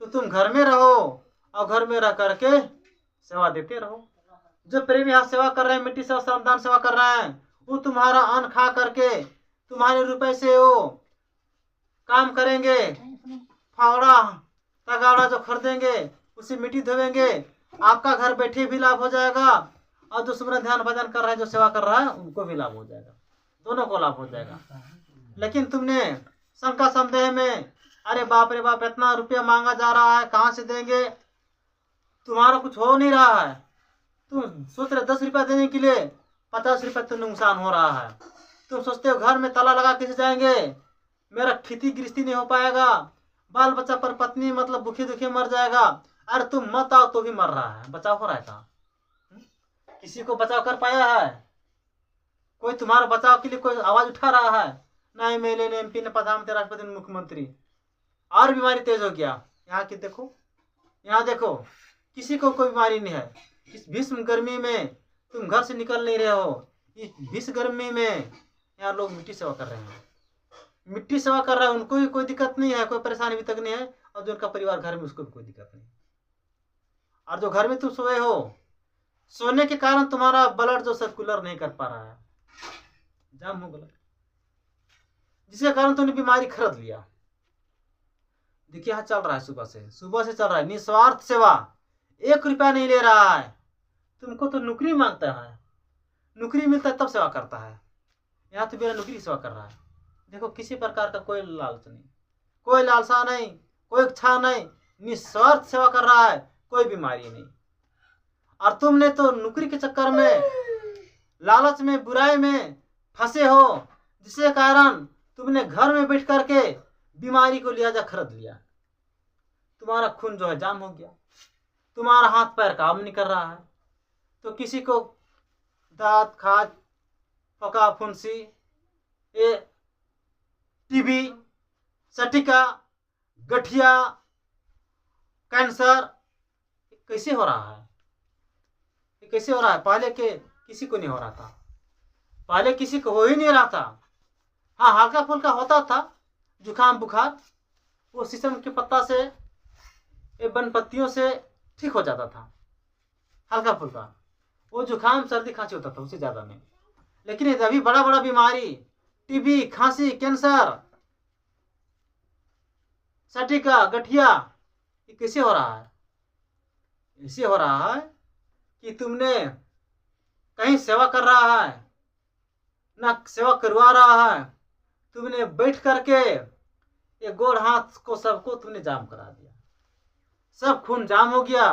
तो तुम घर में रहो और घर में रह करके सेवा देते रहो। जो प्रेमी यहाँ सेवा कर रहे हैं, मिट्टी सेवा, श्रमदान सेवा कर रहे हैं, वो तुम्हारा अन्न खा करके तुम्हारे रुपए से वो काम करेंगे, फावड़ा तगाड़ा जो खरीदेंगे उसी मिट्टी धोएंगे, आपका घर बैठे भी लाभ हो जाएगा और जो सुमरन ध्यान भजन कर रहा है, जो सेवा कर रहा है, उनको भी लाभ हो जाएगा, दोनों को लाभ हो जाएगा। लेकिन तुमने शंका संदेह में, अरे बाप रे बाप, इतना रुपया मांगा जा रहा है, कहाँ से देंगे, तुम्हारा कुछ हो नहीं रहा है, तुम सोच रहे 10 रुपया देने के लिए 50 रुपया तो नुकसान हो रहा है। तुम सोचते हो घर में ताला लगा कैसे जाएंगे, मेरा खेती गृहस्थी नहीं हो पाएगा, बाल बच्चा पर पत्नी मतलब भूखे दुखे मर जाएगा। अरे तुम मत आओ तो भी मर रहा है, बचाव हो रहा है कहाँ? किसी को बचाव कर पाया है? कोई तुम्हारा बचाव के लिए कोई आवाज उठा रहा है? ना एमएलए ने, एमपी ने, प्रधानमंत्री, राष्ट्रपति ने, मुख्यमंत्री। और बीमारी तेज हो गया। यहाँ की देखो, यहाँ देखो, किसी को कोई बीमारी नहीं है। इस भीष्म गर्मी में तुम घर से निकल नहीं रहे हो, इस भीष्म गर्मी में यहाँ लोग मिट्टी सेवा कर रहे हैं, मिट्टी सेवा कर रहा है, उनको भी कोई दिक्कत नहीं है, कोई परेशानी भी तक नहीं है, और जो उनका परिवार घर में उसको भी कोई दिक्कत नहीं। और जो घर में तुम सोए हो, सोने के कारण तुम्हारा ब्लड जो सर्कुलर नहीं कर पा रहा है, जाम हो गया, जिसके कारण तुमने बीमारी खरीद लिया। देखिए यहाँ चल रहा है, सुबह से चल रहा है निस्वार्थ सेवा, 1 रुपया नहीं ले रहा है। तुमको तो नौकरी मांगता है, नौकरी मिलता है तब सेवा करता है, यहाँ तो बिना नौकरी सेवा कर रहा है। देखो किसी प्रकार का कोई लालच नहीं, कोई लालसा नहीं, कोई इच्छा नहीं, निस्वार्थ सेवा कर रहा है, कोई बीमारी नहीं। और तुमने तो नौकरी के चक्कर में, लालच में, बुराई में फंसे हो, जिसके कारण तुमने घर में बैठ करके बीमारी को लिहाजा खरीद लिया। तुम्हारा खून जो है जाम हो गया, तुम्हारा हाथ पैर काम नहीं कर रहा है, तो किसी को दांत, खाज, पका, फुंसी, टीबी, सटिका, गठिया, कैंसर, कैसे हो रहा है? ये कैसे हो रहा है? पहले के किसी को नहीं हो रहा था, पहले किसी को हो ही नहीं रहा था। हाँ, हल्का फुल्का होता था, जुकाम बुखार, वो शीशम के पत्ता से, ये वन पत्तियों से ठीक हो जाता था, हल्का फुल्का। वो जुकाम सर्दी खांसी होता था, उससे ज्यादा नहीं। लेकिन ये अभी बड़ा बड़ा बीमारी, टीबी, खांसी, कैंसर, सटिका, गठिया, ये कैसे हो रहा है? ऐसे हो रहा है कि तुमने कहीं सेवा कर रहा है ना, सेवा करवा रहा है, तुमने बैठ करके ये गोड़ हाथ को सबको तुमने जाम करा दिया, सब खून जाम हो गया,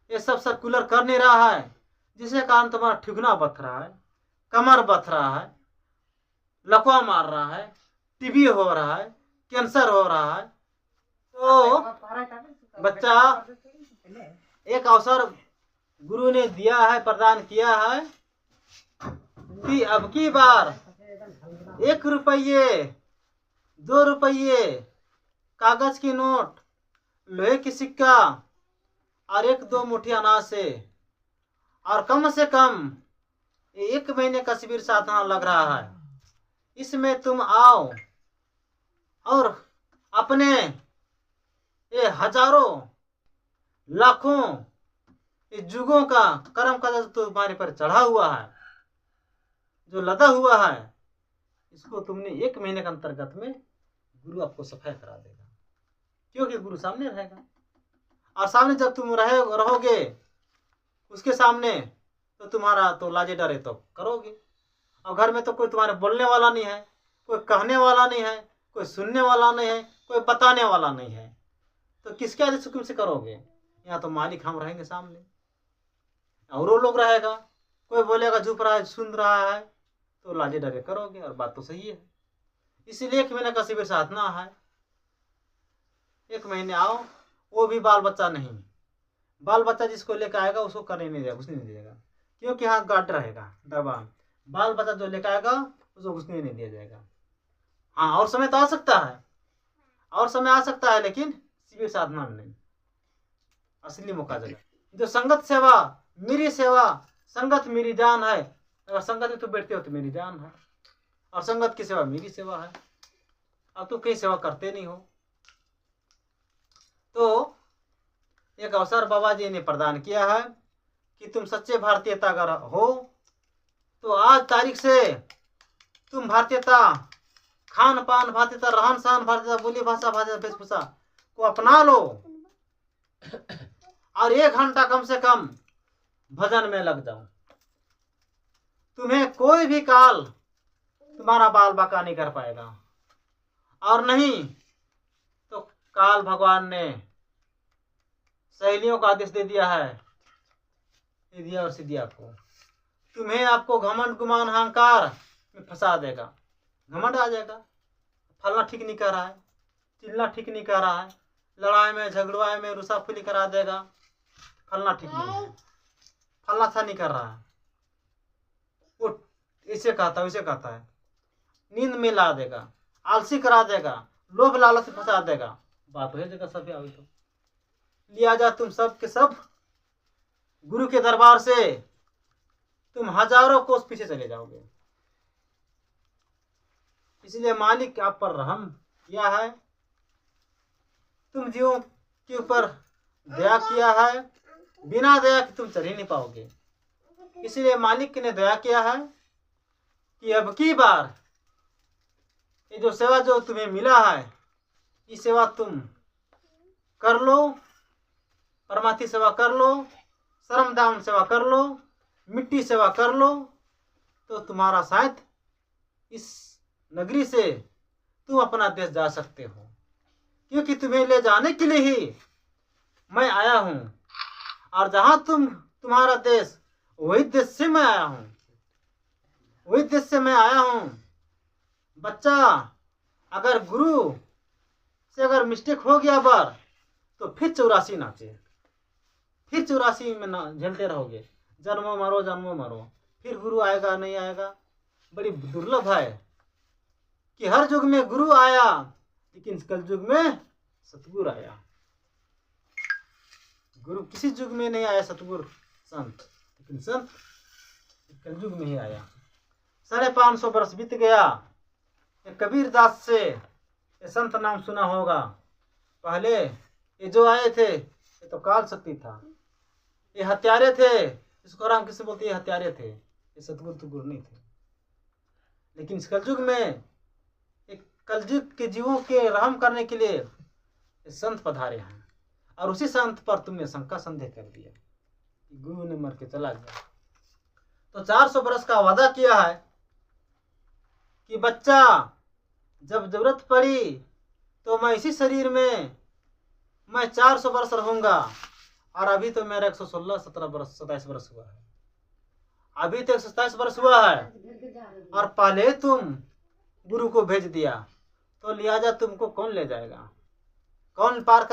ये सब सर्कुलर कर नहीं रहा है, जिसके कारण तुम्हारा ठिगुना बथ रहा है, कमर बथ रहा है, लकवा मार रहा है, टीबी हो रहा है, कैंसर हो रहा है। तो बच्चा, एक अवसर गुरु ने दिया है, प्रदान किया है कि अब की बार 1 रुपये, 2 रुपये, कागज की नोट, लोहे की सिक्का और 1-2 मुट्ठी अनाज से, और कम से कम 1 महीने का शिविर साधना लग रहा है, इसमें तुम आओ और अपने ये हजारों लाखों जुगों का कर्म का जो तुम्हारे पर चढ़ा हुआ है, जो लदा हुआ है, इसको तुमने 1 महीने के अंतर्गत में गुरु आपको सफाई करा देगा, क्योंकि गुरु सामने रहेगा। और सामने जब तुम रहोगे उसके सामने, तो तुम्हारा तो लाजे डरे तो करोगे। और घर में तो कोई तुम्हारे बोलने वाला नहीं है, कोई कहने वाला नहीं है, कोई सुनने वाला नहीं है, कोई बताने वाला नहीं है, तो किसके आदेश हुक्म से करोगे? यहाँ तो मालिक हम रहेंगे सामने, और वो लोग रहेगा, कोई बोलेगा चुप रहा है, सुन रहा है, तो लाजे डरे करोगे। और बात तो सही है। इसीलिए 1 महीने का शिविर साधना है, 1 महीने आओ, वो भी बाल बच्चा नहीं, बाल बच्चा जिसको लेकर आएगा उसको करने नहीं देगा, घुसने नहीं देगा, क्योंकि यहाँ गार्ड रहेगा, दरबान। बाल बच्चा जो लेकर आएगा उसको घुसने नहीं दिया जाएगा। हाँ, और समय तो आ सकता है, और समय आ सकता है, लेकिन शिविर साधना में नहीं, असली मौका देगा। जो संगत सेवा, मेरी सेवा, संगत मेरी जान है, अगर संगत में तो बैठते हो तो मेरी जान है, और संगत की सेवा मेरी सेवा है। अब तो कहीं सेवा करते नहीं हो, तो एक अवसर बाबा जी ने प्रदान किया है कि तुम सच्चे भारतीयता अगर हो तो आज तारीख से तुम भारतीयता, खान पान भारतीयता, रहन सहन भारतीयता, बोली भाषा भारतीयता, वेशभूषा को अपना लो और 1 घंटा कम से कम भजन में लग जाओ। तुम्हें कोई भी काल तुम्हारा बाल बाका नहीं कर पाएगा, और नहीं तो काल भगवान ने सहेलियों का आदेश दे दिया है सिद्धिया और सिद्धिया को, तुम्हें आपको घमंड गुमान अहंकार में फंसा देगा। घमंड आ जाएगा, फलना ठीक नहीं कर रहा है, चिल्ला ठीक नहीं कर रहा है, लड़ाई में झगड़वाई में रुसाफुली करा देगा, फलना ठीक नहीं है, फलना अच्छा नहीं कर रहा है, वो इसे कहता है, उसे कहता है, नींद में ला देगा, आलसी करा देगा, लोभ लालच से फंसा देगा। बात हो जगह सब आई तो लिया जा, तुम सब के सब गुरु के दरबार से तुम हजारों कोस पीछे चले जाओगे। इसलिए मालिक आप पर रहम किया है, तुम जीवों के ऊपर दया किया है, बिना दया के तुम चल ही नहीं पाओगे। इसलिए मालिक ने दया किया है कि अब की बार ये जो सेवा जो तुम्हें मिला है, ये सेवा तुम कर लो, परमार्थी सेवा कर लो, श्रम दान सेवा कर लो, मिट्टी सेवा कर लो, तो तुम्हारा शायद इस नगरी से तुम अपना देश जा सकते हो, क्योंकि तुम्हें ले जाने के लिए ही मैं आया हूं, और जहां तुम्हारा देश, वही देश से मैं आया हूं, वही देश से मैं आया हूं। बच्चा अगर गुरु से अगर मिस्टेक हो गया बार, तो फिर 84 नाचे, फिर 84 में ना झेलते रहोगे, जन्मों मरो जन्मों मरो, फिर गुरु आएगा नहीं आएगा। बड़ी दुर्लभ है कि हर युग में गुरु आया, लेकिन कल युग में सतगुरु आया। गुरु किसी युग में नहीं आया, सतगुरु संत, लेकिन संत कल युग में ही आया। 550 वर्ष बीत गया, कबीर दास से ये संत नाम सुना होगा। पहले ये जो आए थे ये तो काल शक्ति था, ये हत्यारे थे, इसको राम किसे बोलते, ये हत्यारे थे, ये सतगुरु तो गुरु नहीं थे। लेकिन इस कलयुग में एक कलयुग के जीवों के रहम करने के लिए संत पधारे हैं, और उसी संत पर तुमने शंका संदेह कर दिया, गुरु ने मर के चला गया। तो 400 वर्ष का वादा किया है कि बच्चा जब जरूरत पड़ी तो मैं इसी शरीर में मैं 400 वर्ष रहूंगा, और अभी तो मेरा 116 17 वर्ष 27 वर्ष हुआ है, अभी तो 127 वर्ष हुआ है, और पहले तुम गुरु को भेज दिया, तो लिहाजा तुमको कौन ले जाएगा, कौन पार कर